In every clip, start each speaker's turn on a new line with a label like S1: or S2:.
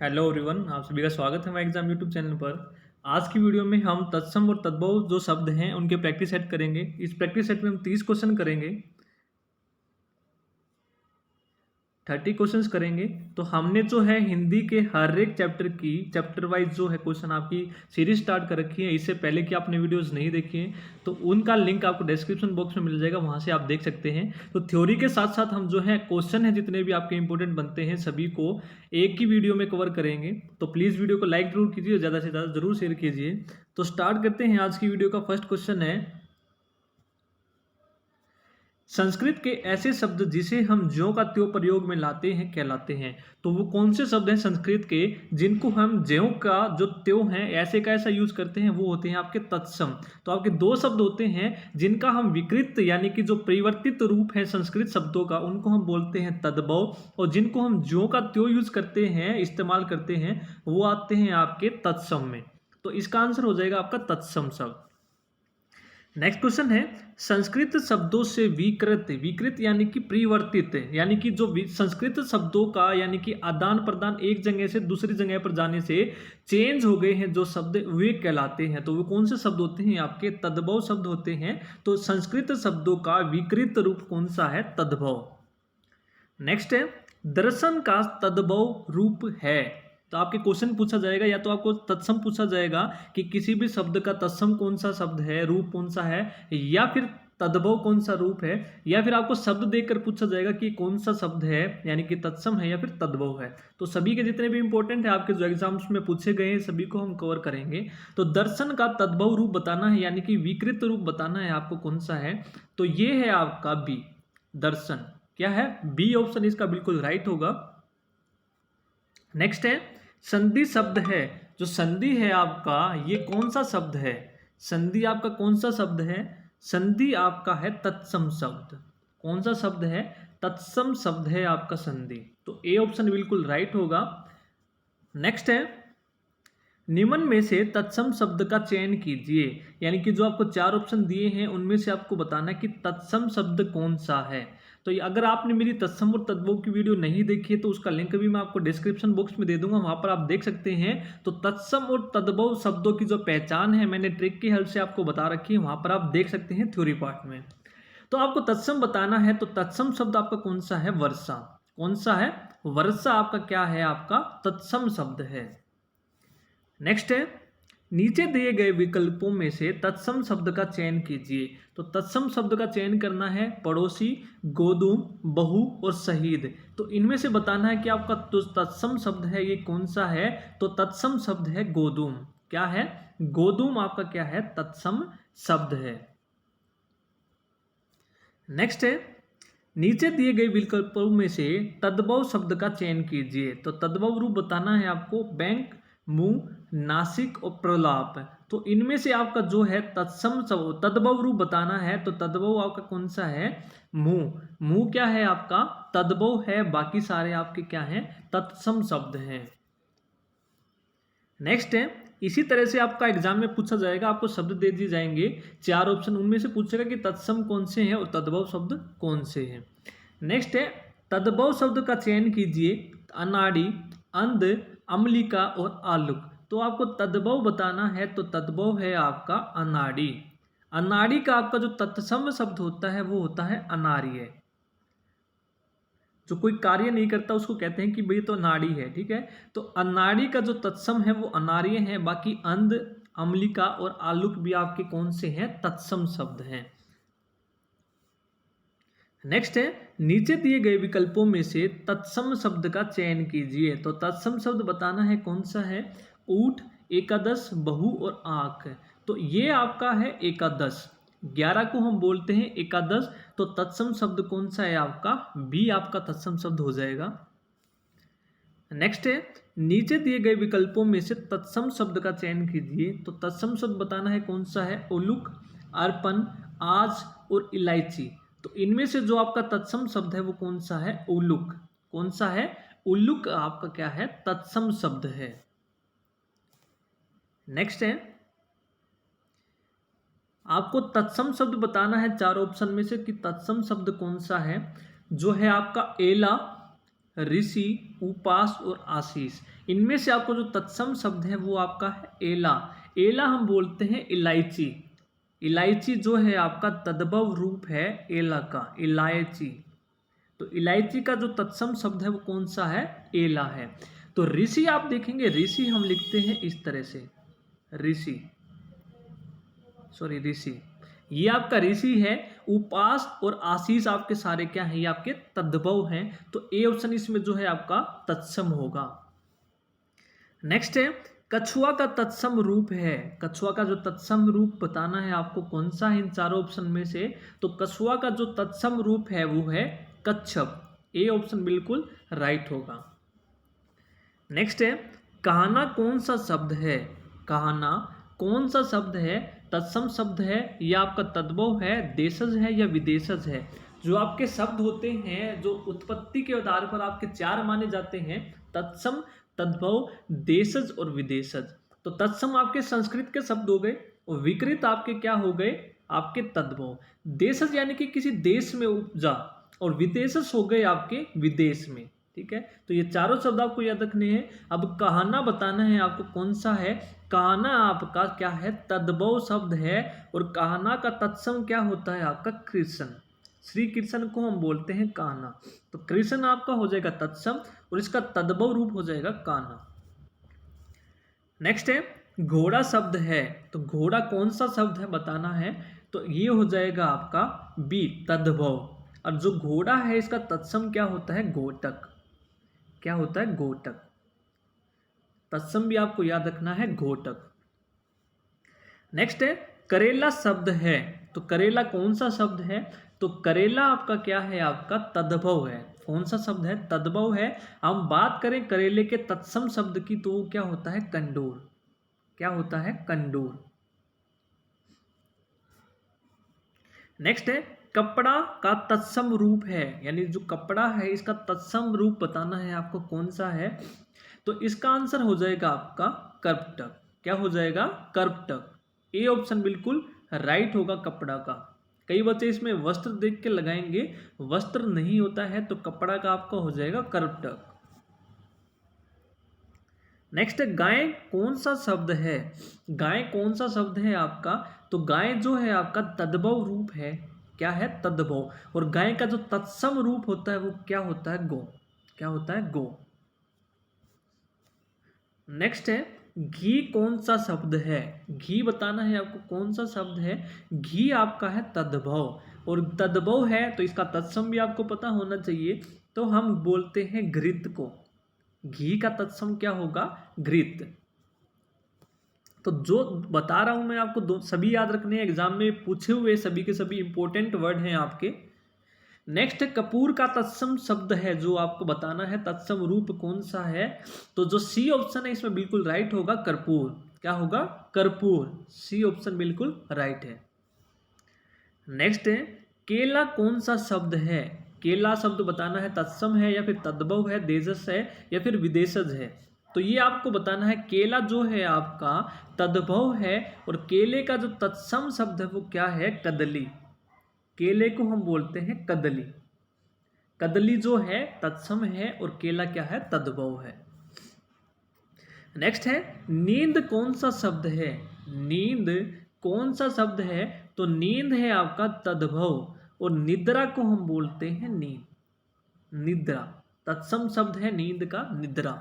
S1: Hello everyone, आप सभी का स्वागत है हमारे एग्जाम यूट्यूब चैनल पर। आज की वीडियो में हम तत्सम और तद्भव जो शब्द हैं उनके प्रैक्टिस सेट करेंगे। इस प्रैक्टिस सेट में हम 30 क्वेश्चन करेंगे, 30 क्वेश्चंस करेंगे। तो हमने जो है हिंदी के हर एक चैप्टर की चैप्टर वाइज जो है क्वेश्चन आपकी सीरीज स्टार्ट कर रखी है। इससे पहले कि आपने वीडियोस नहीं देखी हैं तो उनका लिंक आपको डिस्क्रिप्शन बॉक्स में मिल जाएगा, वहां से आप देख सकते हैं। तो थ्योरी के साथ साथ हम जो है क्वेश्चन है जितने भी आपके इंपॉर्टेंट बनते हैं सभी को एक ही वीडियो में कवर करेंगे। तो प्लीज़ वीडियो को लाइक जरूर कीजिए, ज़्यादा से ज़्यादा जरूर शेयर कीजिए। तो स्टार्ट करते हैं। आज की वीडियो का फर्स्ट क्वेश्चन है, संस्कृत के ऐसे शब्द जिसे हम ज्यों का त्यों प्रयोग में लाते हैं कहलाते हैं। तो वो कौन से शब्द हैं संस्कृत के जिनको हम ज्यों का जो त्यों है ऐसे का ऐसा यूज करते हैं? वो होते हैं आपके तत्सम। तो आपके दो शब्द होते हैं जिनका हम विकृत यानी कि जो परिवर्तित रूप है संस्कृत शब्दों का उनको हम बोलते हैं तद्भव, और जिनको हम ज्यों का त्यों यूज करते हैं इस्तेमाल करते हैं वो आते हैं आपके तत्सम में। तो इसका आंसर हो जाएगा आपका तत्सम शब्द। नेक्स्ट क्वेश्चन है, संस्कृत शब्दों से विकृत, विकृत यानी कि परिवर्तित, यानी कि जो संस्कृत शब्दों का यानी कि आदान प्रदान एक जगह से दूसरी जगह पर जाने से चेंज हो गए हैं जो शब्द वे कहलाते हैं। तो वो कौन से शब्द होते हैं? आपके तद्भव शब्द होते हैं। तो संस्कृत शब्दों का विकृत रूप कौन सा है? तद्भव। नेक्स्ट है, दर्शन का तद्भव रूप है। तो आपके क्वेश्चन पूछा जाएगा या तो आपको तत्सम पूछा जाएगा कि किसी भी शब्द का तत्सम कौन सा शब्द है, रूप कौन सा है, या फिर तद्भव कौन सा रूप है, या फिर आपको शब्द देकर पूछा जाएगा कि कौन सा शब्द है यानी कि तत्सम है या फिर तद्भव है। तो सभी के जितने भी इंपॉर्टेंट है आपके जो एग्जाम्स में पूछे गए हैं सभी को हम कवर करेंगे। तो दर्शन का तद्भव रूप बताना है यानी कि विकृत रूप बताना है आपको कौन सा है। तो ये है आपका बी, दर्शन। क्या है? बी ऑप्शन इसका बिल्कुल राइट होगा। नेक्स्ट है, संधि शब्द है। जो संधि है आपका ये कौन सा शब्द है? संधि आपका कौन सा शब्द है? संधि आपका है तत्सम शब्द। कौन सा शब्द है? तत्सम शब्द है आपका संधि। तो ए ऑप्शन बिल्कुल राइट होगा। नेक्स्ट है, निम्न में से तत्सम शब्द का चयन कीजिए, यानी कि जो आपको चार ऑप्शन दिए हैं उनमें से आपको बताना है कि तत्सम शब्द कौन सा है। तो अगर आपने मेरी तत्सम और तद्भव की वीडियो नहीं देखी है तो उसका लिंक भी मैं आपको डिस्क्रिप्शन बॉक्स में दे दूंगा, वहां पर आप देख सकते हैं। तो तत्सम और तद्भव शब्दों की जो पहचान है मैंने ट्रिक की हेल्प से आपको बता रखी है, वहां पर आप देख सकते हैं थ्योरी पार्ट में। तो आपको तत्सम बताना है तो तत्सम शब्द आपका कौन सा है? वर्षा। कौन सा है? वर्षा आपका क्या है? आपका तत्सम शब्द है। नेक्स्ट है, नीचे दिए गए विकल्पों में से तत्सम शब्द का चयन कीजिए। तो तत्सम शब्द का चयन करना है पड़ोसी, गोदूम, बहु और शहीद। तो इनमें से बताना है कि आपका जो तत्सम शब्द है ये कौन सा है। तो तत्सम शब्द है गोदूम। क्या है? गोदूम आपका क्या है? तत्सम शब्द है। नेक्स्ट है, नीचे दिए गए विकल्पों में से तद्भव शब्द का चयन कीजिए। तो तद्भव रूप बताना है आपको बैंक, मुंह, नासिक और प्रलाप। तो इनमें से आपका जो है तत्सम तद्भव रूप बताना है। तो तद्भव आपका कौन सा है? मुंह। मुंह क्या है आपका? तद्भव है, बाकी सारे आपके क्या हैं? तत्सम शब्द हैं। नेक्स्ट है, इसी तरह से आपका एग्जाम में पूछा जाएगा, आपको शब्द दे दिए जाएंगे चार ऑप्शन, उनमें से पूछेगा कि तत्सम कौन से हैं और तद्भव शब्द कौन से हैं। नेक्स्ट है, तद्भव शब्द का चयन कीजिए अनाड़ी, अंध, अम्लिका और आलुक। तो आपको तद्भव बताना है तो तद्भव है आपका अनाड़ी। अनाड़ी का आपका जो तत्सम शब्द होता है वो होता है अनार्य। जो कोई कार्य नहीं करता उसको कहते हैं कि भाई तो नाड़ी है, ठीक है। तो अनाड़ी का जो तत्सम है वो अनार्य है, बाकी अंध, अम्लिका और आलुक भी आपके कौन से हैं? तत्सम शब्द हैं। नेक्स्ट है, नीचे दिए गए विकल्पों में से तत्सम शब्द का चयन कीजिए। तो तत्सम शब्द बताना है कौन सा है? ऊठ, एकादश, बहु और आंख। तो ये आपका है एकादश। 11 को हम बोलते हैं एकादश। तो तत्सम शब्द कौन सा है आपका? बी आपका तत्सम शब्द हो जाएगा। नेक्स्ट है, नीचे दिए गए विकल्पों में से तत्सम शब्द का चयन कीजिए। तो तत्सम शब्द बताना है कौन सा है? उलुक, अर्पण, आज और इलायची। तो इनमें से जो आपका तत्सम शब्द है वो कौन सा है? उल्लुक। कौन सा है? उल्लुक आपका क्या है? तत्सम शब्द है। नेक्स्ट है, आपको तत्सम शब्द बताना है चार ऑप्शन में से कि तत्सम शब्द कौन सा है। जो है आपका एला, ऋषि, उपास और आशीष। इनमें से आपको जो तत्सम शब्द है वो आपका है एला। एला हम बोलते हैं इलायची। इलायची जो है आपका तद्भव रूप है एला का, इलायची। तो इलायची का जो तत्सम शब्द है वो कौन सा है? एला है। तो ऋषि आप देखेंगे, ऋषि हम लिखते हैं इस तरह से, ऋषि, सॉरी ऋषि, ये आपका ऋषि है। उपास और आशीष आपके सारे क्या है? ये आपके तद्भव हैं। तो ए ऑप्शन इसमें जो है आपका तत्सम होगा। नेक्स्ट है कछुआ का तत्सम रूप है। कछुआ का जो तत्सम रूप बताना है आपको, कौन सा है इन चारों ऑप्शन में से? तो कछुआ का जो तत्सम रूप है वो है कच्छप। ए ऑप्शन बिल्कुल राइट होगा। नेक्स्ट है कहाना कौन सा शब्द है? कहाना कौन सा शब्द है? तत्सम शब्द है या आपका तद्भव है, देशज है या विदेशज है? जो आपके शब्द होते हैं जो उत्पत्ति के आधार पर आपके चार माने जाते हैं, तत्सम, तद्भव, देशज और विदेशज। तो तत्सम आपके संस्कृत के शब्द हो गए और विकृत आपके क्या हो गए? आपके तद्भव। देशज यानी कि किसी देश में उपजा, और विदेशज हो गए आपके विदेश में। ठीक है, तो ये चारों शब्द आपको याद रखने हैं। अब कहाना बताना है आपको कौन सा है। कहाना आपका क्या है? तद्भव शब्द है। और कहाना का तत्सम क्या होता है आपका? कृष्ण। श्री कृष्ण को हम बोलते हैं कान्हा। तो कृष्ण आपका हो जाएगा तत्सम और इसका तद्भव रूप हो जाएगा कान्हा। नेक्स्ट है घोड़ा शब्द है। तो घोड़ा कौन सा शब्द है बताना है। तो ये हो जाएगा आपका बी, तद्भव। और जो घोड़ा है इसका तत्सम क्या होता है? घोटक। क्या होता है? घोटक। तत्सम भी आपको याद रखना है, घोटक। नेक्स्ट है करेला शब्द है। तो करेला कौन सा शब्द है? तो करेला आपका क्या है? आपका तद्भव है। कौन सा शब्द है? तद्भव है। हम बात करें करेले के तत्सम शब्द की तो वो क्या होता है? कंडूर। क्या होता है? कंडूर। नेक्स्ट है कपड़ा का तत्सम रूप है। यानी जो कपड़ा है इसका तत्सम रूप बताना है आपको, कौन सा है? तो इसका आंसर हो जाएगा आपका कर्पटक। क्या हो जाएगा? कर्पटक। ए ऑप्शन बिल्कुल राइट होगा कपड़ा का। कई बच्चे इसमें वस्त्र देख के लगाएंगे, वस्त्र नहीं होता है, तो कपड़ा का आपका हो जाएगा कर्पटक। नेक्स्ट है गाय कौन सा शब्द है? गाय कौन सा शब्द है आपका? तो गाय जो है आपका तद्भव रूप है। क्या है? तद्भव। और गाय का जो तत्सम रूप होता है वो क्या होता है? गो। क्या होता है? गो। नेक्स्ट है घी कौन सा शब्द है? घी बताना है आपको कौन सा शब्द है। घी आपका है तद्भव, और तद्भव है तो इसका तत्सम भी आपको पता होना चाहिए। तो हम बोलते हैं घृत को। घी का तत्सम क्या होगा? घृत। तो जो बता रहा हूं मैं आपको सभी याद रखने हैं, एग्जाम में पूछे हुए सभी के सभी इंपॉर्टेंट वर्ड हैं आपके। नेक्स्ट कपूर का तत्सम शब्द है, जो आपको बताना है तत्सम रूप कौन सा है। तो जो सी ऑप्शन है इसमें बिल्कुल राइट होगा, कर्पूर। क्या होगा? कर्पूर। सी ऑप्शन बिल्कुल राइट है। नेक्स्ट है केला कौन सा शब्द है? केला शब्द बताना है तत्सम है या फिर तद्भव है, देशज है या फिर विदेशज है। तो ये आपको बताना है। केला जो है आपका तद्भव है, और केले का जो तत्सम शब्द है वो क्या है? कदली। केले को हम बोलते हैं कदली। कदली जो है तत्सम है और केला क्या है? तद्भव है। नेक्स्ट है नींद कौन सा शब्द है? नींद कौन सा शब्द है? तो नींद है आपका तद्भव, और निद्रा को हम बोलते हैं नींद। निद्रा तत्सम शब्द है नींद का, निद्रा।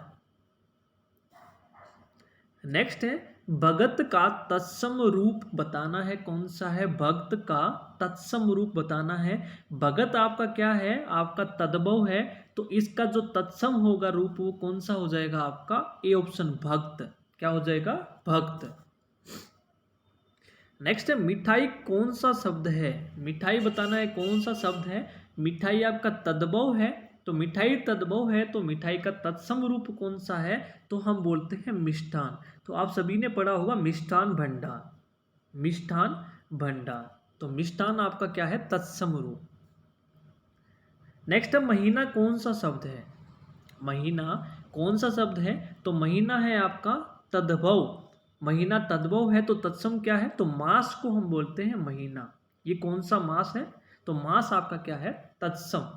S1: नेक्स्ट है भगत का तत्सम रूप बताना है, कौन सा है? भक्त का तत्सम रूप बताना है। भगत आपका क्या है? आपका तद्भव है, तो इसका जो तत्सम होगा रूप वो कौन सा हो जाएगा आपका? ए ऑप्शन, भक्त। क्या हो जाएगा? भक्त। नेक्स्ट है मिठाई कौन सा शब्द है? मिठाई बताना है कौन सा शब्द है। मिठाई आपका तद्भव है, तो मिठाई तद्भव है, तो मिठाई का तत्सम रूप कौन सा है? तो हम बोलते हैं मिष्ठान। तो आप सभी ने पढ़ा होगा मिष्ठान भंडार। मिष्ठान भंडार, तो मिष्ठान आपका क्या है? तत्सम रूप। नेक्स्ट है महीना कौन सा शब्द है? महीना कौन सा शब्द है? तो महीना है आपका तद्भव। महीना तद्भव है, तो तत्सम क्या है? तो मास को हम बोलते हैं महीना। ये कौन सा मास है? तो मास आपका क्या है? तत्सम।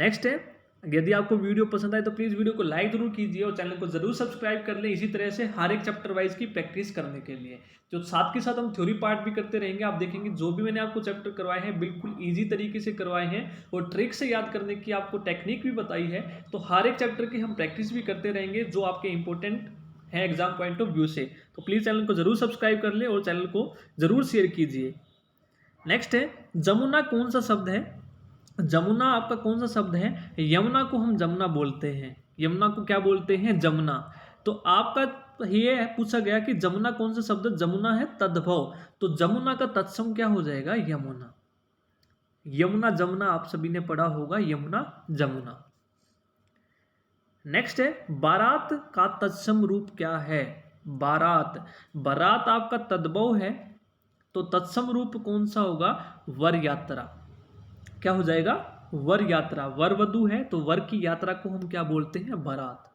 S1: नेक्स्ट है, यदि आपको वीडियो पसंद आए तो प्लीज़ वीडियो को लाइक जरूर कीजिए और चैनल को जरूर सब्सक्राइब कर लें, इसी तरह से हर एक चैप्टर वाइज की प्रैक्टिस करने के लिए। जो साथ के साथ हम थ्योरी पार्ट भी करते रहेंगे। आप देखेंगे जो भी मैंने आपको चैप्टर करवाए हैं बिल्कुल ईजी तरीके से करवाए हैं और ट्रिक से याद करने की आपको टेक्निक भी बताई है। तो हर एक चैप्टर की हम प्रैक्टिस भी करते रहेंगे जो आपके इंपॉर्टेंट है एग्जाम पॉइंट ऑफ व्यू से। तो प्लीज़ चैनल को जरूर सब्सक्राइब कर ले और चैनल को जरूर शेयर कीजिए। नेक्स्ट है, जमुना कौन सा शब्द है? जमुना आपका कौन सा शब्द है? यमुना को हम जमुना बोलते हैं। यमुना को क्या बोलते हैं? जमुना। तो आपका ये पूछा गया कि जमुना कौन सा शब्द? जमुना है तद्भव, तो जमुना का तत्सम क्या हो जाएगा? यमुना। यमुना जमुना आप सभी ने पढ़ा होगा, यमुना जमुना। नेक्स्ट है, बारात का तत्सम रूप क्या है? बारात, बारात आपका तद्भव है तो तत्सम रूप कौन सा होगा? वर यात्रा। क्या हो जाएगा? वर यात्रा। वर वधु है तो वर की यात्रा को हम क्या बोलते हैं? बारात।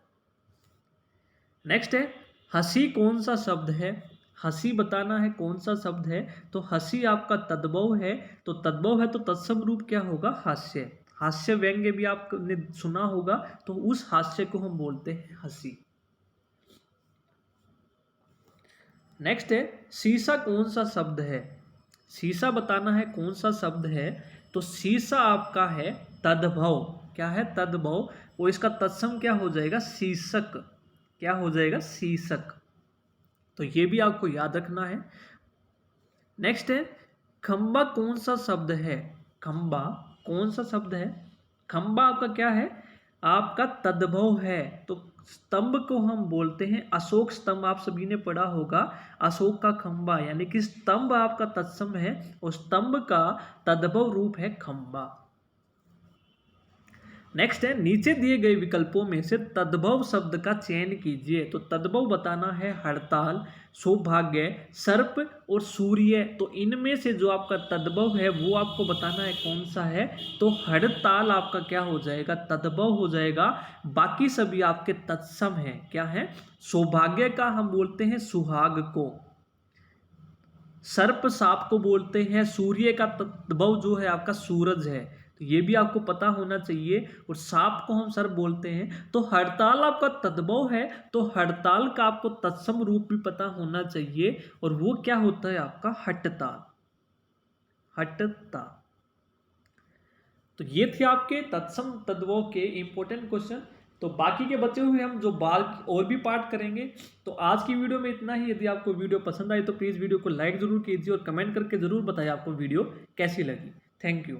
S1: नेक्स्ट है, हंसी कौन सा शब्द है? हंसी बताना है कौन सा शब्द है। तो हंसी आपका तद्भव है, तो तद्भव है तो तत्सम रूप क्या होगा? हास्य। हास्य व्यंग्य भी आपने सुना होगा, तो उस हास्य को हम बोलते हैं हंसी। नेक्स्ट है, शीशा कौन सा शब्द है? शीशा बताना है कौन सा शब्द है। तो शीशा आपका है तद्भव। क्या है? तद्भव। और इसका तत्सम क्या हो जाएगा? शीर्षक। क्या हो जाएगा? शीर्षक। तो ये भी आपको याद रखना है। नेक्स्ट है, खंबा कौन सा शब्द है? खंबा कौन सा शब्द है? खंबा आपका क्या है? आपका तद्भव है, तो स्तंभ को हम बोलते हैं अशोक स्तंभ। आप सभी ने पढ़ा होगा अशोक का खंबा, यानी कि स्तंभ आपका तत्सम है और स्तंभ का तद्भव रूप है खंबा। नेक्स्ट है, नीचे दिए गए विकल्पों में से तद्भव शब्द का चयन कीजिए। तो तद्भव बताना है हड़ताल, सौभाग्य, सर्प और सूर्य। तो इनमें से जो आपका तद्भव है वो आपको बताना है कौन सा है। तो हड़ताल आपका क्या हो जाएगा? तद्भव हो जाएगा। बाकी सभी आपके तत्सम है। क्या है? सौभाग्य का हम बोलते हैं सुहाग को, सर्प सांप को बोलते हैं, सूर्य का तद्भव जो है आपका सूरज है, तो ये भी आपको पता होना चाहिए। और सांप को हम सर्प बोलते हैं। तो हड़ताल आपका तद्भव है, तो हड़ताल का आपको तत्सम रूप भी पता होना चाहिए और वो क्या होता है आपका? हटताल। हटताल। तो ये थे आपके तत्सम तद्भव के इंपॉर्टेंट क्वेश्चन। तो बाकी के बचे हुए हम जो बाल और भी पार्ट करेंगे। तो आज की वीडियो में इतना ही। यदि आपको वीडियो पसंद आई तो प्लीज़ वीडियो को लाइक जरूर कीजिए और कमेंट करके जरूर बताइए आपको वीडियो कैसी लगी। Thank you.